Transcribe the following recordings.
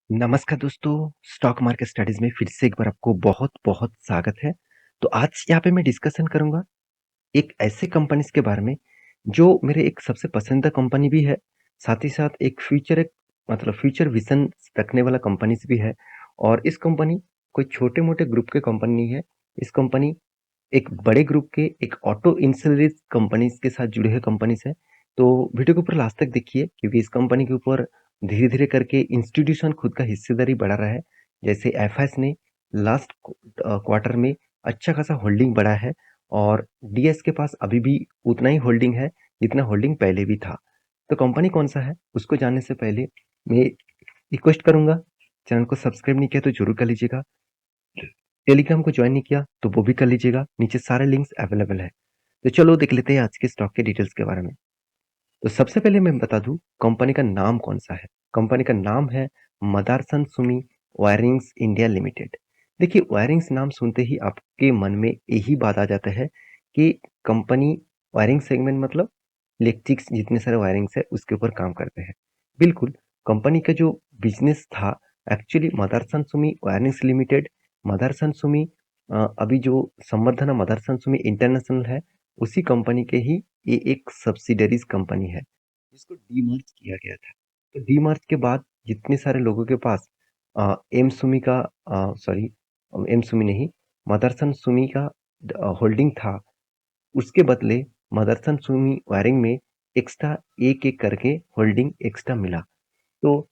नमस्कार दोस्तों, stock market studies में फिर से एक बार आपको बहुत-बहुत स्वागत है। तो आज यहाँ पे मैं डिस्कशन करूँगा एक ऐसे कंपनीज़ के बारे में, जो मेरे एक सबसे पसंदीदा कंपनी भी है, साथ ही साथ एक मतलब फ्यूचर विज़न रखने वाला कंपनीज़ भी है। और इस कंपनी कोई छोटे-मोटे ग्रुप के कंपनी नहीं है। इस कंपनी एक बड़े ग्रुप के एक ऑटो इंश्योरेंस कंपनीज़ के साथ जुड़े हुए कंपनीज़ हैं। तो वीडियो को पूरा लास्ट तक देखिए क्योंकि इस कंपनी के ऊपर धीरे-धीरे करके इंस्टीट्यूशन खुद का हिस्सेदारी बढ़ा रहा है। जैसे एफएस ने लास्ट क्वार्टर में अच्छा खासा होल्डिंग बढ़ा है और डीएस के पास अभी भी उतना ही होल्डिंग है, जितना होल्डिंग पहले भी था। तो कंपनी कौन-सा है, उसको जानने से पहले मैं रिक्वेस्ट करूँगा, चैनल को सब्सक्राइब नहीं किया तो ज़रूर कर लीजिएगा। टेलीग्राम को ज्वाइन नहीं किया तो वो भी कर लीजिएगा, नीचे सारे लिंक्स अवेलेबल है। तो चलो देख लेते हैं आज के स्टॉक के डिटेल्स के बारे में। तो सबसे पहले मैं बता दूं कंपनी का नाम कौन सा है। कंपनी का नाम है मदारसन सुमी वायरिंग्स इंडिया लिमिटेड। देखिए वायरिंग्स नाम सुनते ही आपके मन में यही बात आ जाता है कि कंपनी वायरिंग सेगमेंट मतलब इलेक्ट्रिक्स जितने सारे वायरिंग्स है उसके ऊपर काम करते हैं। बिल्कुल, कंपनी का जो बिजनेस था actually Motherson Sumi wirings limited, Motherson Sumi अभी जो संवर्धना मदरसन सुमी इंटरनेशनल है, उसी कंपनी के ही ये एक सब्सिडरीज कंपनी है जिसको डीमर्ज किया गया था। तो डीमर्ज के बाद जितने सारे लोगों के पास एम सुमी का सॉरी एम सुमी नहीं मदरसन सुमी का होल्डिंग था, उसके बदले मदरसन सुमी वायरिंग में एक्स्ट्रा एक एक करके होल्डिंग एक्स्ट्रा मिला। तो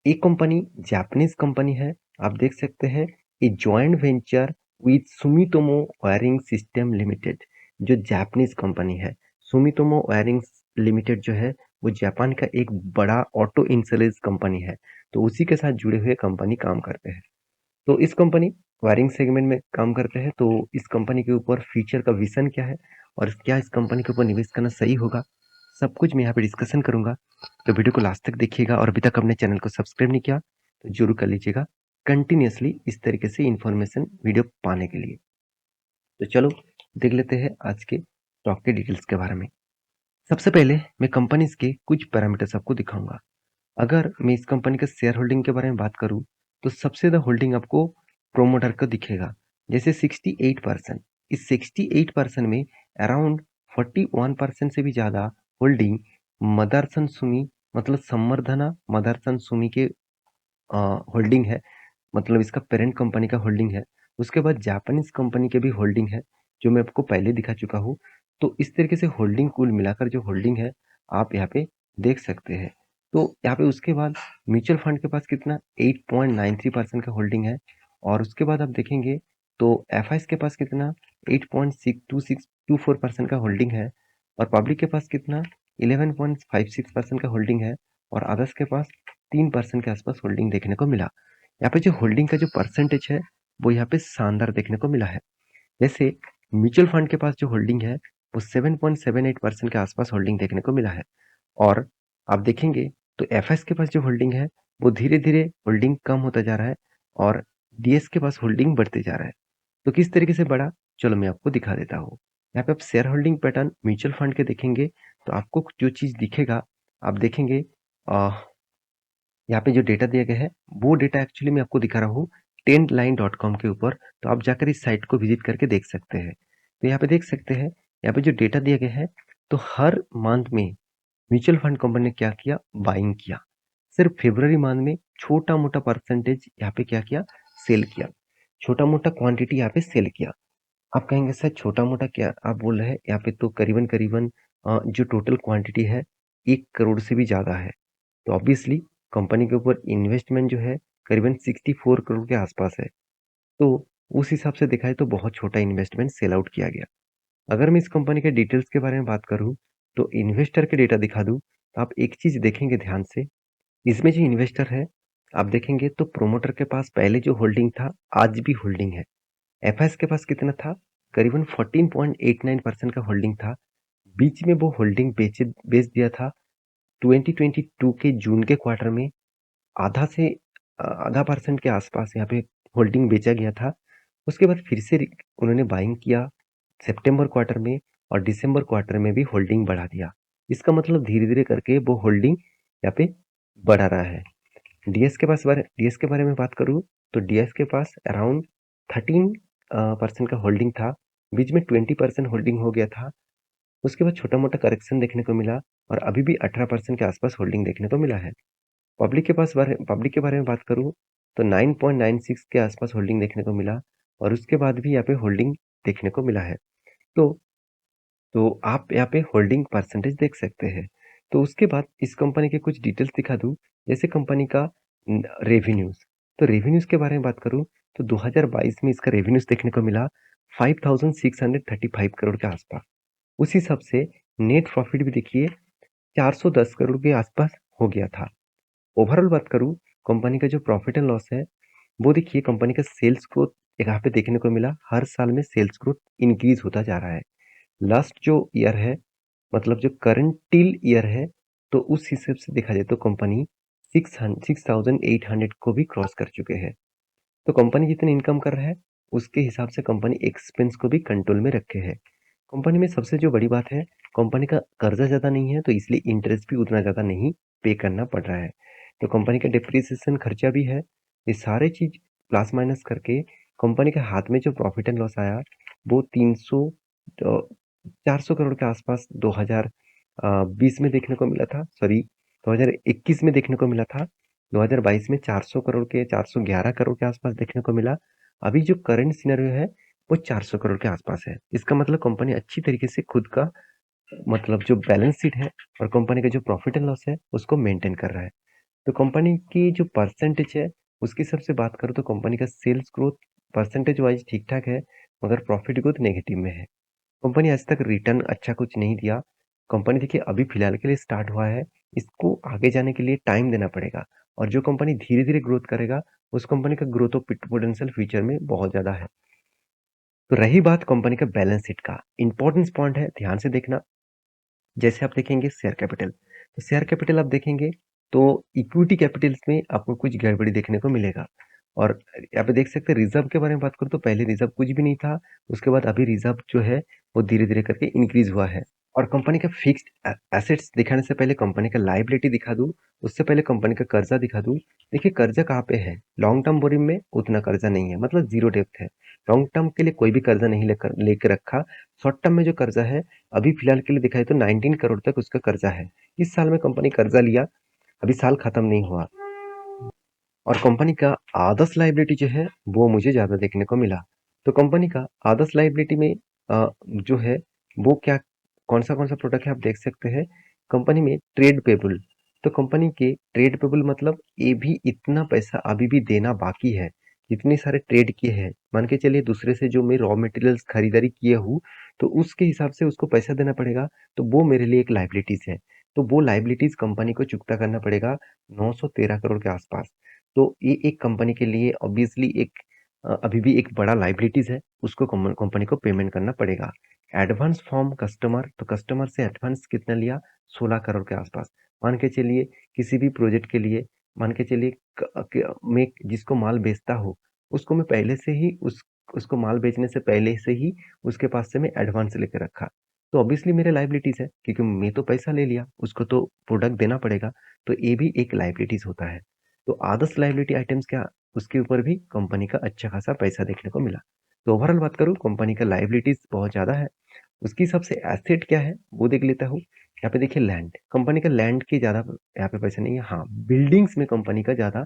ये कंपनी जापानीज कंपनी है। आप देख सकते हैं ये joint venture with Sumitomo wiring system limited, जो जापानीज कंपनी है। सुमितोमो वायरिंग लिमिटेड जो है वो जापान का एक बड़ा ऑटो इंश्योरेंस कंपनी है। तो उसी के साथ जुड़े हुए कंपनी काम करते हैं। तो इस कंपनी वायरिंग सेगमेंट में काम करते हैं। तो इस कंपनी के ऊपर फ्यूचर का विजन क्या है और क्या इस कंपनी के ऊपर निवेश करना सही होगा, सब कुछ मैं यहाँ पे डिस्कशन करूंगा। तो वीडियो को लास्ट तक देखिएगा और अभी तक अपने चैनल को सब्सक्राइब नहीं किया तो जरूर कर लीजिएगा कंटिन्यूअसली इस तरीके से इंफॉर्मेशन वीडियो पाने के लिए। तो चलो देख लेते हैं आज के स्टॉक के डिटेल्स के बारे में। सबसे पहले मैं कंपनीज के कुछ पैरामीटर्स आपको दिखाऊंगा। अगर मैं इस कंपनी के शेयर होल्डिंग के बारे में बात करूं तो सबसे ज़्यादा होल्डिंग आपको प्रोमोटर का दिखेगा, जैसे 68%। इस 68% में अराउंड 41% से भी ज़्यादा होल्डिंग मदरसन सुमी मतलब संवर्धना मदरसन सुमी के होल्डिंग है, मतलब इसका पेरेंट कंपनी का होल्डिंग है। उसके बाद जापानीज कंपनी के भी होल्डिंग है, जो मैं आपको पहले दिखा चुका हूँ। तो इस तरीके से होल्डिंग कुल मिलाकर जो होल्डिंग है आप यहाँ पे देख सकते हैं। तो यहाँ पे उसके बाद म्यूचुअल फंड के पास कितना 8.93% का होल्डिंग है। और उसके बाद आप देखेंगे तो एफआईएस के पास कितना 8.62624% का होल्डिंग है। और पब्लिक के पास कितना 11.56% का होल्डिंग है। और अदर्स के पास 3% के आसपास होल्डिंग देखने को मिला। यहाँ पे जो होल्डिंग का जो परसेंटेज है वो यहाँ पे शानदार देखने को मिला है। जैसे म्यूचुअल फंड के पास जो होल्डिंग है वो 7.78% के आसपास होल्डिंग देखने को मिला है। और आप देखेंगे तो एफएस के पास जो होल्डिंग है वो धीरे धीरे होल्डिंग कम होता जा रहा है और डीएस के पास होल्डिंग बढ़ते जा रहा है। तो किस तरीके से बढ़ा, चलो मैं आपको दिखा देता हूँ। यहाँ पे आप share holding pattern mutual fund के देखेंगे तो आपको जो चीज़ दिखेगा आप देखेंगे यहाँ पे जो डेटा दिया गया है वो डेटा एक्चुअली मैं आपको दिखा रहा हूँ trendline.com के ऊपर। तो आप जाकर इस साइट को विजिट करके देख सकते हैं। तो यहाँ पे देख सकते हैं यहाँ पे जो डेटा दिया गया है तो हर मंथ में म्यूचुअल फंड कंपनी ने क्या किया, बाइंग किया। सिर्फ फरवरी मंथ में छोटा मोटा परसेंटेज यहाँ पे क्या किया, सेल किया। छोटा मोटा क्वांटिटी यहाँ पे सेल किया। आप कहेंगे सर छोटा मोटा क्या आप बोल रहे हैं, यहाँ पे तो करीबन करीबन जो टोटल क्वांटिटी है 1 करोड़ से भी ज़्यादा है। तो ऑब्वियसली कंपनी के ऊपर इन्वेस्टमेंट जो है करीबन 64 करोड़ के आसपास है। तो उस हिसाब से देखा है तो बहुत छोटा इन्वेस्टमेंट सेल आउट किया गया। अगर मैं इस कंपनी के डिटेल्स के बारे में बात करूं तो इन्वेस्टर के डेटा दिखा दूं तो आप एक चीज देखेंगे ध्यान से। इसमें जो इन्वेस्टर है आप देखेंगे तो प्रोमोटर के पास पहले जो होल्डिंग था आज भी होल्डिंग है। एफएस के पास कितना था, करीबन 14.89% का होल्डिंग था। बीच में वो होल्डिंग बेच दिया था 2022 के जून के क्वार्टर में। आधा परसेंट के आसपास यहाँ पे होल्डिंग बेचा गया था। उसके बाद फिर से उन्होंने बाइंग किया सितंबर क्वार्टर में और दिसंबर क्वार्टर में भी होल्डिंग बढ़ा दिया। इसका मतलब धीरे धीरे करके वो होल्डिंग यहाँ पे बढ़ा रहा है। डीएस के बारे में बात करूँ तो डीएस के पास अराउंड 13% का होल्डिंग था। बीच में 20% होल्डिंग हो गया था। उसके बाद छोटा-मोटा करेक्शन देखने को मिला और अभी भी 18% के आसपास होल्डिंग देखने को मिला है। पब्लिक के बारे में बात करूँ तो 9.96 के आसपास होल्डिंग देखने को मिला और उसके बाद भी यहाँ पे होल्डिंग देखने को मिला है। तो तो आप यहाँ पे होल्डिंग परसेंटेज देख सकते हैं। तो उसके बाद इस कंपनी के कुछ डिटेल्स दिखा दूँ, जैसे कंपनी का रेवेन्यूज़। तो रेवेन्यूज़ के बारे में बात करूँ तो 2022 में इसका रेवेन्यूज़ देखने को मिला 5,635 करोड़ के आसपास। उस हिसाब से नेट प्रॉफिट भी देखिए 410 करोड़ के आसपास हो गया था। ओवरऑल बात करूँ कंपनी का जो प्रॉफिट एंड लॉस है, वो देखिए कंपनी का सेल्स ग्रोथ यहाँ पे देखने को मिला। हर साल में सेल्स ग्रोथ इंक्रीज होता जा रहा है। लास्ट जो ईयर है, मतलब जो करंट टिल ईयर है, तो उस हिसाब से देखा जाए तो कंपनी 6,800 को भी क्रॉस कर चुके हैं। तो कंपनी जितनी इनकम कर रहा है, उसके हिसाब से कंपनी एक्सपेंस को भी कंट्रोल में रखे है। कंपनी में सबसे जो बड़ी बात है, कंपनी का कर्जा ज़्यादा नहीं है, तो इसलिए इंटरेस्ट भी उतना ज़्यादा नहीं पे करना पड़ रहा है। तो कंपनी का डिप्रिसिएशन खर्चा भी है। ये सारे चीज़ प्लस माइनस करके कंपनी के हाथ में जो प्रॉफिट एंड लॉस आया, वो 300 400 करोड़ के आसपास 2020 में देखने को मिला था, सॉरी 2021 में देखने को मिला था। 2022 में 400 करोड़ के 411 करोड़ के आसपास देखने को मिला। अभी जो करंट सिनेरियो है वो 400 करोड़ के आसपास है। इसका मतलब कंपनी अच्छी तरीके से खुद का, मतलब जो बैलेंस शीट है और कंपनी का जो प्रॉफिट एंड लॉस है उसको मेंटेन कर रहा है। तो कंपनी की जो परसेंटेज है उसकी सबसे बात करूँ तो कंपनी का सेल्स ग्रोथ परसेंटेज वाइज ठीक ठाक है, मगर प्रॉफिट ग्रोथ नेगेटिव में है। कंपनी आज तक रिटर्न अच्छा कुछ नहीं दिया। कंपनी देखिए अभी फिलहाल के लिए स्टार्ट हुआ है, इसको आगे जाने के लिए टाइम देना पड़ेगा और जो कंपनी धीरे-धीरे ग्रोथ करेगा, उस कंपनी का ग्रोथ और पोटेंशियल फ्यूचर में बहुत ज़्यादा है। तो रही बात कंपनी का बैलेंस शीट का, इंपॉर्टेंस पॉइंट है, ध्यान से देखना। जैसे आप देखेंगे शेयर कैपिटल, तो शेयर कैपिटल आप देखेंगे तो इक्विटी कैपिटल्स में आपको कुछ गड़बड़ी देखने को मिलेगा। और यहाँ पे देख सकते हैं रिजर्व के बारे में बात करूँ तो पहले रिजर्व कुछ भी नहीं था, उसके बाद अभी रिजर्व जो है वो धीरे-धीरे करके इंक्रीज हुआ है। और कंपनी का फिक्स्ड एसेट्स दिखाने से पहले कंपनी का लायबिलिटी दिखा दूँ, उससे पहले कंपनी का कर्जा दिखा दूँ। देखिए कर्जा कहाँ पे है? लॉन्ग टर्म बोरिंग में उतना कर्जा नहीं है, मतलब ज़ीरो डेप्थ है। लॉन्ग टर्म के लिए कोई भी कर्जा नहीं लेके रखा। शॉर्ट टर्म में जो कर्जा है, अभी फिलहाल के लिए दिखाए तो 19 करोड़ तक उसका कर्जा है। इस साल में कंपनी कर्जा लिया, अभी साल खत्म नहीं हुआ। और कंपनी का आदर्श लायबिलिटी जो है वो मुझे ज़्यादा देखने को मिला। तो कंपनी का आदर्श लायबिलिटी में जो है वो क्या, कौन सा प्रोडक्ट है आप देख सकते हैं। कंपनी में ट्रेड पेबल, तो कंपनी के ट्रेड पेबल मतलब ये भी इतना पैसा अभी भी देना बाकी है। इतने सारे ट्रेड किए हैं, मान के चलिए दूसरे से जो मैं रॉ मटेरियल्स खरीदारी किए हूँ, तो उसके हिसाब से उसको पैसा देना पड़ेगा। तो वो मेरे लिए एक लायबिलिटीज है। तो वो लायबिलिटीज कंपनी को चुकता करना पड़ेगा 913 करोड़ के आसपास। तो ये एक कंपनी के लिए ऑब्वियसली एक अभी भी एक बड़ा लाइबिलिटीज है, उसको कंपनी को पेमेंट करना पड़ेगा। एडवांस फ्रॉम कस्टमर, तो कस्टमर से एडवांस कितना लिया? 16 करोड़ के आसपास। मान के चलिए किसी भी प्रोजेक्ट के लिए, मान के चलिए मैं जिसको माल बेचता हूँ, उसको मैं पहले से ही उसको माल बेचने से पहले से ही उसके पास से मैं एडवांस लेके रखा। तो ऑब्वियसली मेरे लाइबिलिटीज है, क्योंकि मैं तो पैसा ले लिया, उसको तो प्रोडक्ट देना पड़ेगा। तो ये भी एक लाइबिलिटीज होता है। तो अदर्स लायबिलिटी आइटम्स क्या, उसके ऊपर भी कंपनी का अच्छा खासा पैसा देखने को मिला। तो ओवरऑल बात करूँ कंपनी का लायबिलिटीज बहुत ज़्यादा है। उसकी सबसे एसेट क्या है वो देख लेता हूँ। यहाँ पे देखिए लैंड, कंपनी का लैंड की ज़्यादा यहाँ पे पैसा नहीं है। हाँ, बिल्डिंग्स में कंपनी का ज़्यादा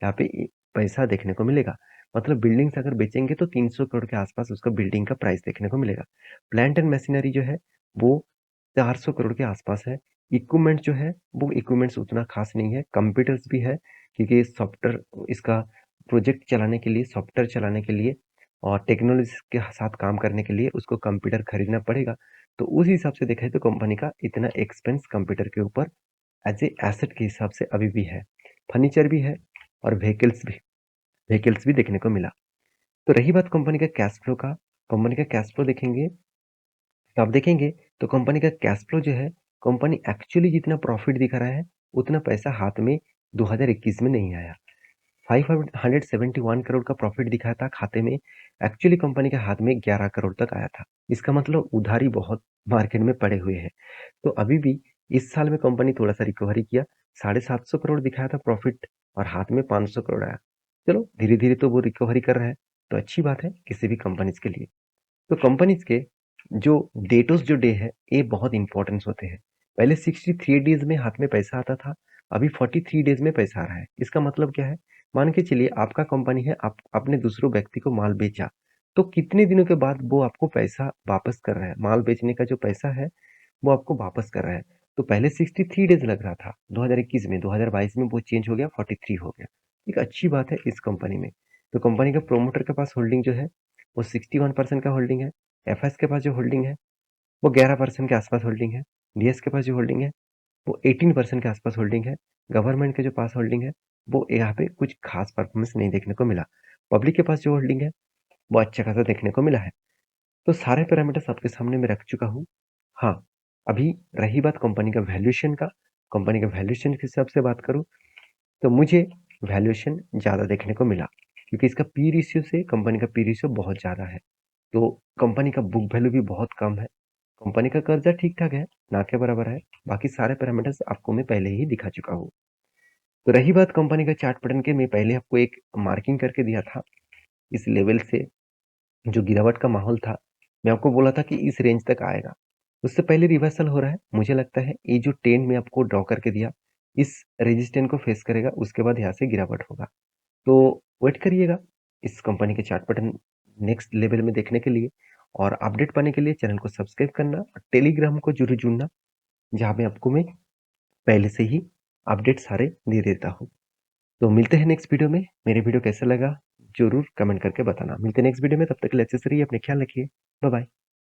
यहाँ पे पैसा देखने को मिलेगा। मतलब बिल्डिंग्स अगर बेचेंगे तो 300 करोड़ के आसपास उसका बिल्डिंग का प्राइस देखने को मिलेगा। प्लांट एंड मशीनरी जो है वो 400 करोड़ के आसपास है। इक्विपमेंट जो है वो इक्विपमेंट्स उतना खास नहीं है। कंप्यूटर्स भी है, क्योंकि सॉफ्टवेयर इसका प्रोजेक्ट चलाने के लिए, सॉफ्टवेयर चलाने के लिए और टेक्नोलॉजी के साथ काम करने के लिए उसको कंप्यूटर खरीदना पड़ेगा। तो उस हिसाब से देखा जाए तो कंपनी का इतना एक्सपेंस कंप्यूटर के ऊपर एज ए एसेट के हिसाब से अभी भी है। फर्नीचर भी है और व्हीकल्स भी देखने को मिला। तो रही बात कंपनी का कैश फ्लो का, कंपनी का कैश फ्लो देखेंगे तो आप देखेंगे तो कंपनी का कैश फ्लो जो है, कंपनी एक्चुअली जितना प्रॉफिट दिखा रहा है उतना पैसा हाथ में 2021 में नहीं आया। 571 करोड़ का प्रॉफिट दिखाया था खाते में, एक्चुअली कंपनी के हाथ में 11 करोड़ तक आया था। इसका मतलब उधारी बहुत मार्केट में पड़े हुए हैं। तो अभी भी इस साल में कंपनी थोड़ा-सा रिकवरी किया, 750 करोड़ दिखाया था प्रॉफिट और हाथ में 500 करोड़ आया। चलो धीरे-धीरे तो वो रिकवरी कर रहा है, तो अच्छी बात है किसी भी कंपनीज़ के लिए। तो कंपनीज़ के जो डेटोज़ जो डे है, ये बहुत इम्पोर्टेंस होते हैं। पहले 63 डेज़ में हाथ में पैसा आता था, अभी 43 डेज़ में पैसा आ रहा है। इसका मतलब क्या है? मान के चलिए आपका कंपनी है, आप आपने दूसरों व्यक्ति को माल बेचा, तो कितने दिनों के बाद वो आपको पैसा वापस कर रहा है? माल बेचने का जो पैसा है, वो आपको वापस कर रहा है। तो पहले 63 डेज़ लग रहा था 2021 में, 2022 में वो चेंज हो गया 43 हो गया। एक अच्छी बात है इस कंपनी में। तो कंपनी का प्रोमोटर के पास होल्डिंग जो है, वो 61% का होल्डिंग है। एफएस के पास जो होल्डिंग है वो 11% के आसपास होल्डिंग है। डीएस के पास जो होल्डिंग है वो 18% के आसपास होल्डिंग है। गवर्नमेंट के जो पास होल्डिंग है वो यहाँ पे कुछ खास परफॉर्मेंस नहीं देखने को मिला। पब्लिक के पास जो होल्डिंग है वो अच्छा खासा देखने को मिला है। तो सारे पैरामीटर्स आपके सामने मैं रख चुका हूँ। हाँ, अभी रही बात कंपनी का वैल्यूएशन का, कंपनी का वैल्यूएशन के हिसाब से बात करूँ तो मुझे वैल्यूएशन ज़्यादा देखने को मिला क्योंकि इसका पी रेशियो से कंपनी का पी रेशियो बहुत ज़्यादा है। तो कंपनी का बुक वैल्यू भी बहुत कम है। कंपनी का कर्जा ठीक-ठाक है, ना के बराबर है। बाकी सारे पैरामीटर्स आपको मैं पहले ही दिखा चुका हूँ। तो रही बात कंपनी का चार्ट पैटर्न की, मैं पहले आपको एक मार्किंग करके दिया था। इस लेवल से जो गिरावट का माहौल था, मैं आपको बोला था कि इस रेंज तक आएगा। उससे पहले रिवर्सल हो रहा है। मुझे लगता है ये जो ट्रेंड मैं आपको ड्रॉ करके दिया, इस रेजिस्टेंस को फेस करेगा, उसके बाद यहाँ से गिरावट होगा। तो वेट करिएगा इस कंपनी के चार्ट पैटर्न नेक्स्ट लेवल में देखने के लिए, और अपडेट पाने के लिए चैनल को सब्सक्राइब करना और टेलीग्राम को जरूर जुड़ना, जहाँ पे आपको मैं पहले से ही अपडेट सारे दे देता हूँ। तो मिलते हैं नेक्स्ट वीडियो में। मेरे वीडियो कैसा लगा जरूर कमेंट करके बताना। मिलते हैं नेक्स्ट वीडियो में, तब तक के लिए अच्छे से रहिए, अपने ख्याल रखिए। Bye bye.